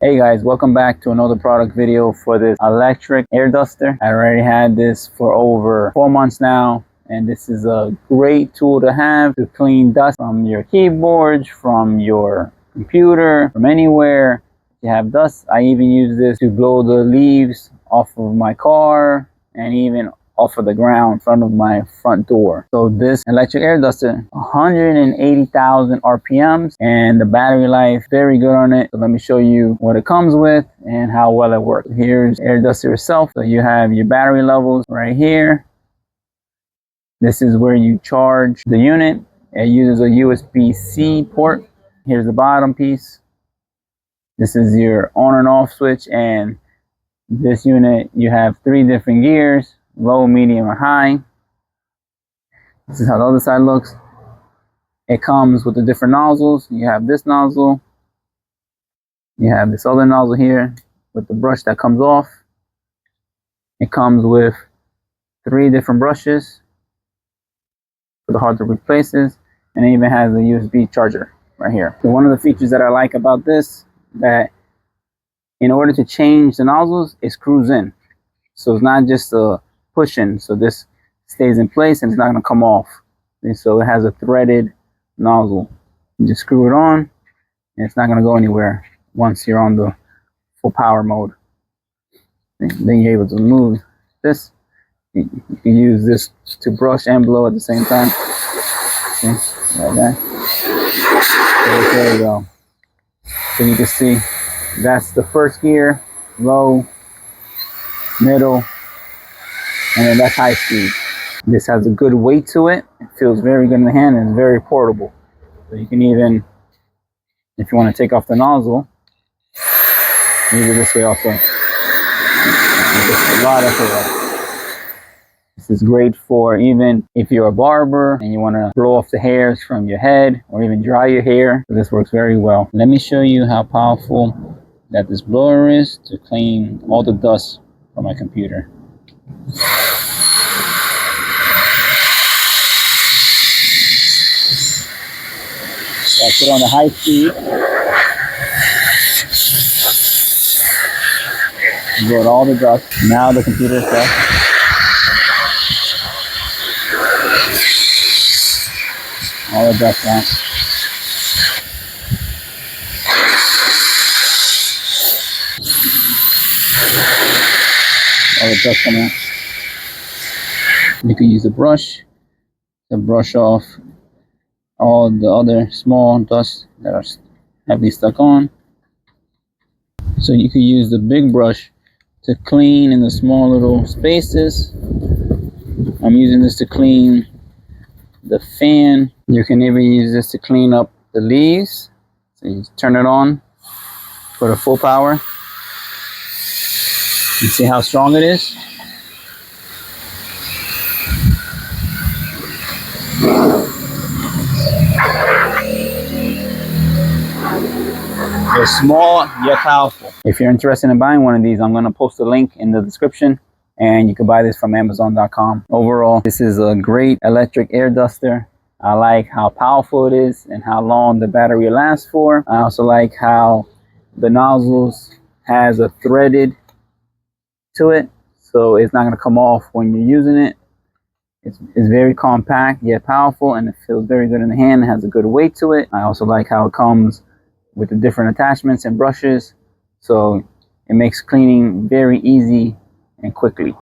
Hey guys, welcome back to another product video for this electric air duster. I already had this for over 4 months now, and this is a great tool to have to clean dust from your keyboards, from your computer, from anywhere you have dust. I even use this to blow the leaves off of my car and even off of the ground in front of my front door. So this electric air duster, 180,000 RPMs, and the battery life very good on it. So let me show you what it comes with and how well it works. Here's air duster itself. So you have your battery levels right here. This is where you charge the unit. It uses a USB-C port. Here's the bottom piece. This is your on and off switch, and this unit, you have 3 different gears: low, medium, or high. This is how the other side looks. It comes with the different nozzles. You have this nozzle. You have this other nozzle here with the brush that comes off. It comes with 3 different brushes for the hard to reach places, and it even has a USB charger right here. So one of the features that I like about this, that in order to change the nozzles, it screws in. So it's not just a pushing, so this stays in place and it's not going to come off. And so it has a threaded nozzle. You just screw it on and it's not going to go anywhere once you're on the full power mode. Then you're able to move this. You can use this to brush and blow at the same time. Okay, like that. So there you go. So you can see that's the first gear, low, middle, and then that's high speed. This has a good weight to it. It feels very good in the hand and it's very portable. So you can even, if you want to take off the nozzle, use it this way also. Just a lot of power. This is great for even if you're a barber and you want to blow off the hairs from your head or even dry your hair. So this works very well. Let me show you how powerful that this blower is to clean all the dust from my computer. So I put on the high speed. Blow all the dust. Now the computer is set. All the dust out. All the dust coming out. You can use a brush to brush off all the other small dust that are heavily stuck on. So you can use the big brush to clean in the small little spaces. I'm using this to clean the fan. You can even use this to clean up the leaves. So you turn it on for the full power. You see how strong it is? They're small yet powerful. If you're interested in buying one of these, I'm going to post a link in the description, and you can buy this from Amazon.com. Overall, this is a great electric air duster. I like how powerful it is and how long the battery lasts for. I also like how the nozzles has a threaded to it, so it's not going to come off when you're using it. It's very compact yet powerful, and it feels very good in the hand. It has a good weight to it. I also like how it comes with the different attachments and brushes, so it makes cleaning very easy and quickly.